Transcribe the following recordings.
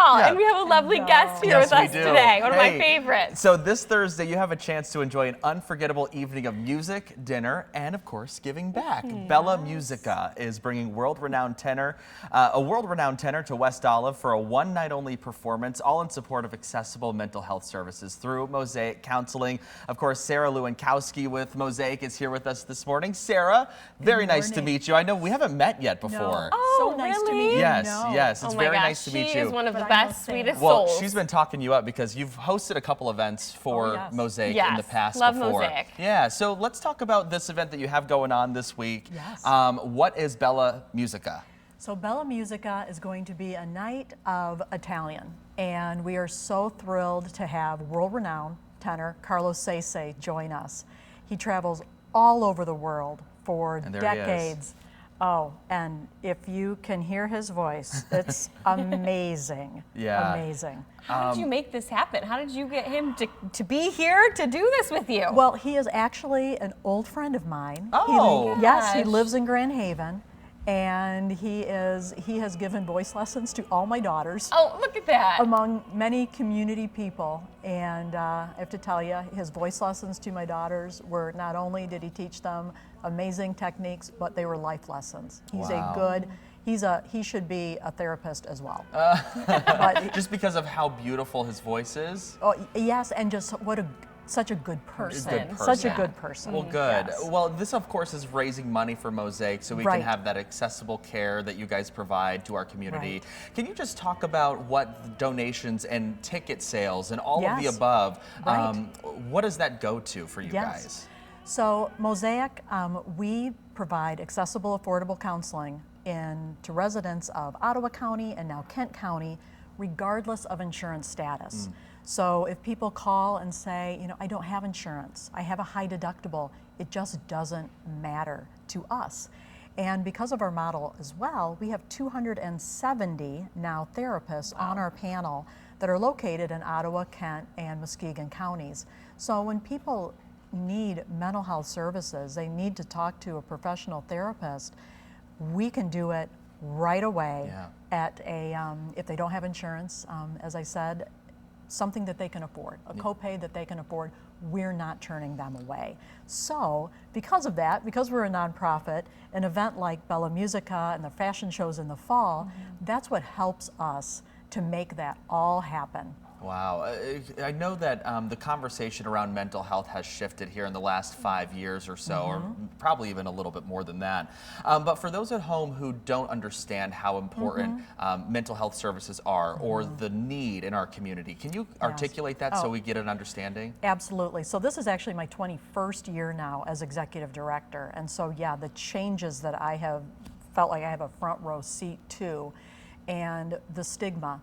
all. Yeah. And we have a lovely guest here Yes, with we us do. today. One of my Hey, favorites. So this Thursday, you have a chance to enjoy an unforgettable evening of music, dinner, and of course, giving back. Bella Musica is bringing a world-renowned tenor to West Olive for a one-night-only performance, all in support of accessible mental health services through Mosaic Counseling. Of course, Sarah Lewinkowski with Mosaic is here with us this morning. Sarah, very nice to meet you. I know we haven't met yet before. No. Oh, so nice really? to meet you. Yes, No. yes, it's Oh my very gosh, nice to meet she you. is one of the But I know best, Sam. sweetest Well, souls. she's been talking you up because you've hosted a couple events for yes. Mosaic in Yes, the past love before. Mosaic. Yeah, so let's talk about this event that you have going on this week. Yes. What is Bella Musica? So Bella Musica is going to be a night of Italian, and we are so thrilled to have world-renowned tenor Carlos Seise join us. He travels all over the world for And there he is. decades. Oh, and if you can hear his voice, it's amazing. Yeah. Amazing. How did you make this happen? How did you get him to be here to do this with you? Well, he is actually an old friend of mine. Oh. Yes, he Gosh. lives in Grand Haven, and he has given voice lessons to all my daughters, oh, look at that. among many community people. And I have to tell you, his voice lessons to my daughters were, not only did he teach them amazing techniques, but they were life lessons. He's Wow. he should be a therapist as well. But, Just because of how beautiful his voice is? oh, yes, and just such a good person. Good Such a person. good person. Well, good. Yes. Well, this, of course, is raising money for Mosaic so we Right. can have that accessible care that you guys provide to our community. Right. Can you just talk about what the donations and ticket sales and all of the Yes. above, Right. what does that go to for you Yes. guys? So Mosaic, we provide accessible, affordable counseling to residents of Ottawa County and now Kent County, regardless of insurance status. So if people call and say, I don't have insurance, I have a high deductible, it just doesn't matter to us. And because of our model as well, we have 270 now therapists on our panel that are located in Ottawa, Kent, and Muskegon counties. So when people need mental health services, they need to talk to a professional therapist, we can do it right away at if they don't have insurance, as I said, something that they can afford, a copay that they can afford, we're not turning them away. So because of that, because we're a nonprofit, an event like Bella Musica and the fashion shows in the fall, that's what helps us to make that all happen. Wow. I know that the conversation around mental health has shifted here in the last 5 years or so, or probably even a little bit more than that. But for those at home who don't understand how important mental health services are or the need in our community, can you articulate that so we get an understanding? Absolutely. So this is actually my 21st year now as executive director. And so, yeah, the changes that I have felt like I have a front row seat to, and the stigma,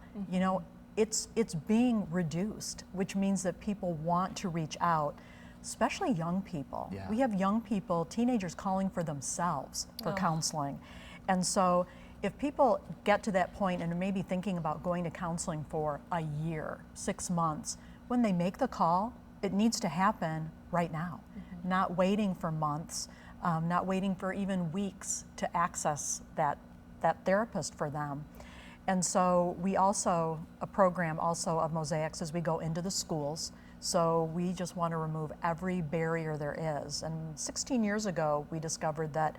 it's being reduced, which means that people want to reach out, especially young people. Yeah. We have young people, teenagers calling for themselves for counseling. And so if people get to that point and are maybe thinking about going to counseling for a year, 6 months, when they make the call, it needs to happen right now, not waiting for months, not waiting for even weeks to access that therapist for them. And so we also, a program also of Mosaics as we go into the schools. So we just want to remove every barrier there is. And 16 years ago, we discovered that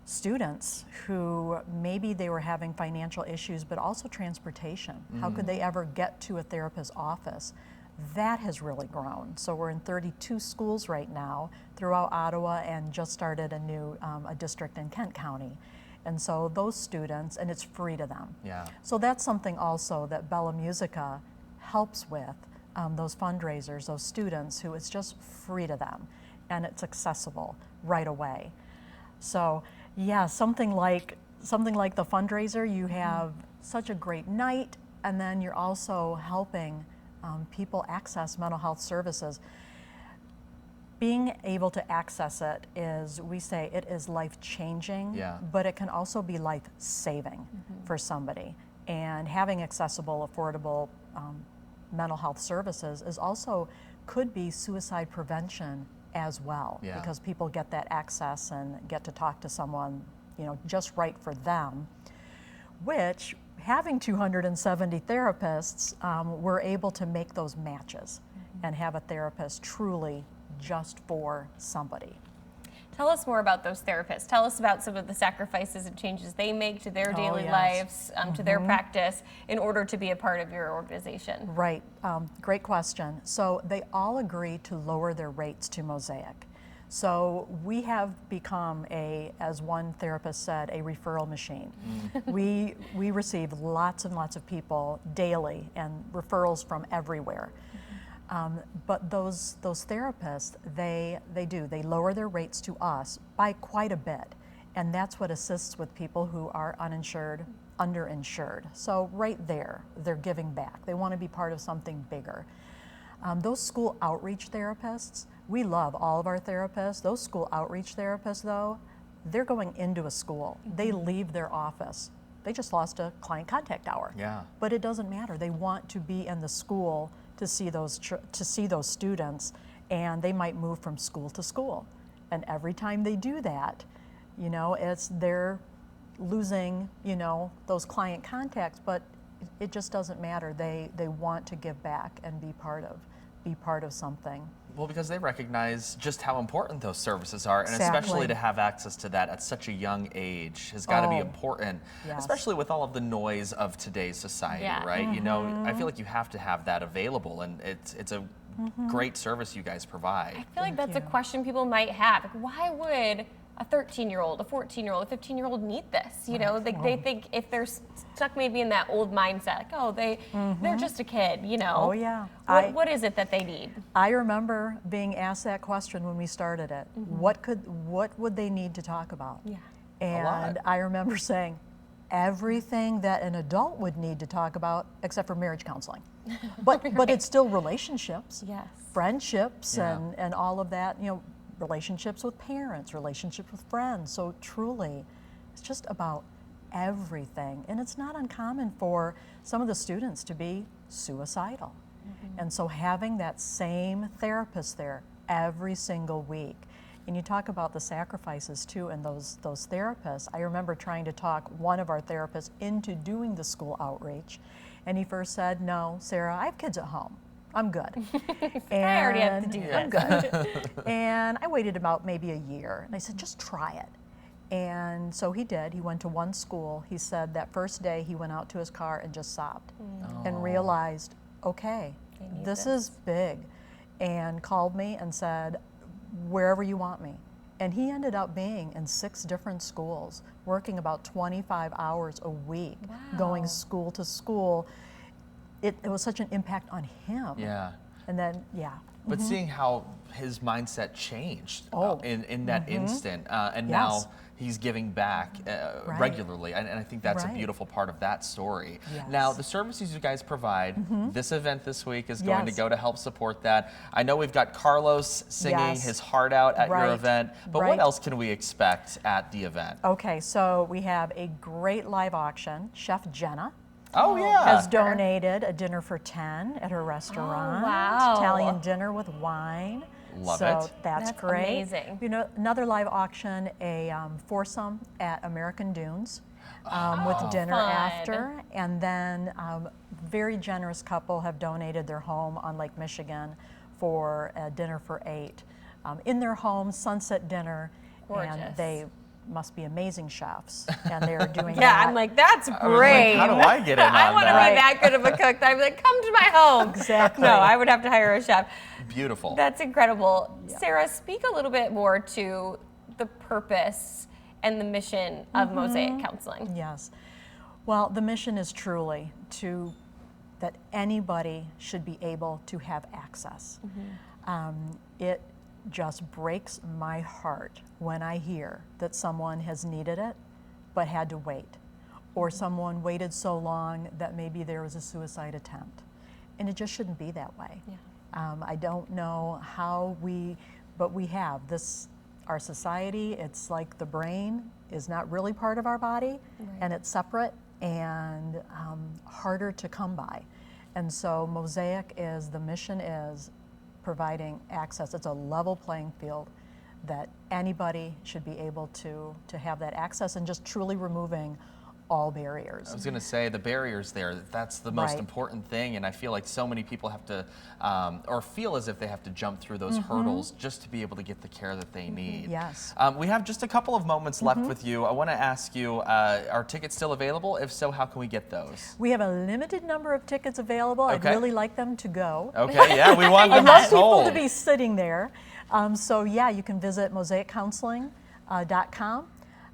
students who maybe they were having financial issues, but also transportation. How could they ever get to a therapist's office? That has really grown. So we're in 32 schools right now throughout Ottawa and just started a new a district in Kent County. And so those students, and it's free to them. Yeah. So that's something also that Bella Musica helps with, those fundraisers, those students who it's just free to them and it's accessible right away. So yeah, something like the fundraiser, you have such a great night, and then you're also helping people access mental health services. Being able to access it is, we say, it is life-changing, but it can also be life-saving for somebody. And having accessible, affordable mental health services is also, could be suicide prevention as well, because people get that access and get to talk to someone, just right for them, which having 270 therapists, we're able to make those matches and have a therapist truly just for somebody. Tell us more about those therapists. Tell us about some of the sacrifices and changes they make to their daily lives, to their practice, in order to be a part of your organization. Right, great question. So they all agree to lower their rates to Mosaic. So we have become as one therapist said, a referral machine. We receive lots and lots of people daily and referrals from everywhere. But those therapists, they lower their rates to us by quite a bit. And that's what assists with people who are uninsured, underinsured. So right there, they're giving back. They want to be part of something bigger. Those school outreach therapists, we love all of our therapists. Those school outreach therapists though, they're going into a school. They leave their office. They just lost a client contact hour. Yeah. But it doesn't matter. They want to be in the school to see those students, and they might move from school to school. And every time they do that, you know, they're losing, you know, those client contacts, but it just doesn't matter. They want to give back and be part of something. Well, because they recognize just how important those services are, and Exactly. especially to have access to that at such a young age has got to be important, yes. especially with all of the noise of today's society, Yeah. right? You know, I feel like you have to have that available, and it's a great service you guys provide. I feel like that's a you. question people might have. Like, why would a 13-year-old, a 14-year-old, a 15-year-old need this? You know, they think if they're stuck maybe in that old mindset, like, oh, they're just a kid, you know. Oh yeah. What is it that they need? I remember being asked that question when we started it. What would they need to talk about? Yeah. And I remember saying everything that an adult would need to talk about except for marriage counseling. But but it's still relationships. Yes. Friendships Yeah. and all of that, you know, relationships with parents, relationships with friends. So truly, it's just about everything. And it's not uncommon for some of the students to be suicidal. And so having that same therapist there every single week, and you talk about the sacrifices too in those therapists. I remember trying to talk one of our therapists into doing the school outreach, and he first said, "No, Sarah, I have kids at home. I'm good." I already have to do I'm good. And I waited about maybe a year, and I said, "Just try it." And so he did. He went to one school. He said that first day he went out to his car and just sobbed and realized, okay, this is big, and called me and said, "Wherever you want me." And he ended up being in 6 different schools, working about 25 hours a week, going school to school. It was such an impact on him. Yeah. And then, yeah. But seeing how his mindset changed Oh. in that instant, and Yes. now he's giving back Right. regularly, and I think that's a Right. beautiful part of that story. Yes. Now, the services you guys provide, this event this week is going to Yes. go to help support that. I know we've got Carlos singing Yes. his heart out at your Right. event, but what Right. else can we expect at the event? Okay, so we have a great live auction. Chef Jenna Oh, yeah. has donated a dinner for 10 at her restaurant. wow. Italian dinner with wine. Love so it. That's great. amazing. You know, another live auction, a foursome at American Dunes with dinner fun. after. And then very generous couple have donated their home on Lake Michigan for a dinner for 8. In their home, sunset dinner. Gorgeous. And they must be amazing chefs, and they're doing Yeah, that. I'm like, that's I was like, great. how do I get in on I want to that? be that good of a cook. I'd be like, come to my home. Exactly. No, I would have to hire a chef. Beautiful. That's incredible. Yeah. Sarah, speak a little bit more to the purpose and the mission of Mosaic Counseling. Yes. Well, the mission is truly that anybody should be able to have access. It just breaks my heart when I hear that someone has needed it but had to wait, or someone waited so long that maybe there was a suicide attempt. And it just shouldn't be that way. Yeah. I don't know how but we have this, our society, it's like the brain is not really part of our body, and it's separate and harder to come by. And so Mosaic the mission is providing access. It's a level playing field that anybody should be able to have that access, and just truly removing all barriers. I was going to say the barriers there, that's the most Right. important thing. And I feel like so many people have to, or feel as if they have to jump through those hurdles just to be able to get the care that they need. Yes. We have just a couple of moments left with you. I want to ask you, are tickets still available? If so, how can we get those? We have a limited number of tickets available. Okay. I'd really like them to go. Okay, yeah, we want them I'd love people sold. to be sitting there. So yeah, you can visit mosaiccounseling.com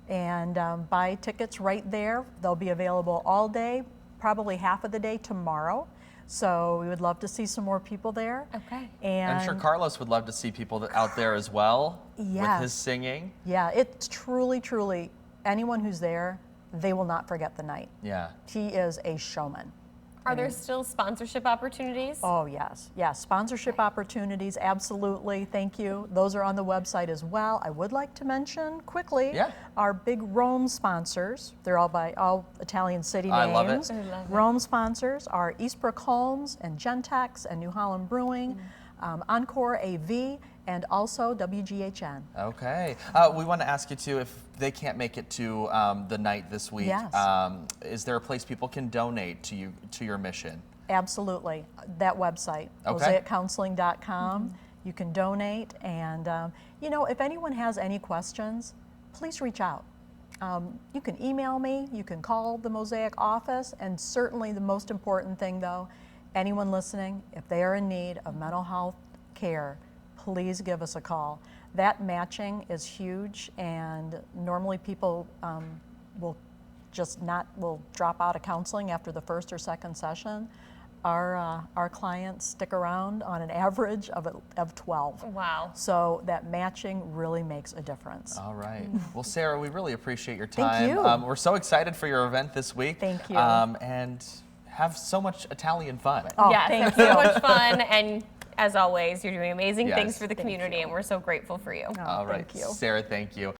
and buy tickets right there. They'll be available all day, probably half of the day tomorrow. So we would love to see some more people there. Okay. And I'm sure Carlos would love to see people out there as well with Yes. his singing. yeah, it's truly, anyone who's there, they will not forget the night. Yeah. He is a showman. Are there still sponsorship opportunities? Oh, yes. Yes. Sponsorship opportunities, absolutely. Thank you. Those are on the website as well. I would like to mention quickly our big Rome sponsors. They're all Italian city names. I love it. I love it. Rome sponsors are Eastbrook Homes and Gentex and New Holland Brewing, Encore AV, and also WGHN. Okay. We want to ask you too, if they can't make it to the night this week, Yes. Is there a place people can donate to your mission? Absolutely. That website, Okay. mosaiccounseling.com. You can donate. And, if anyone has any questions, please reach out. You can email me. You can call the Mosaic office. And certainly the most important thing, though, anyone listening, if they are in need of mental health care, please give us a call. That matching is huge, and normally people will drop out of counseling after the first or second session. Our clients stick around on an average of 12. Wow. So that matching really makes a difference. All right. Well, Sarah, we really appreciate your Thank time. you. We're so excited for your event this week. Thank you. And have so much Italian fun. Oh, Yes, thank it's so you. much fun, and as always, you're doing amazing Yes. things for the community, and we're so grateful for you. Oh, All right. Thank you. Sarah, thank you.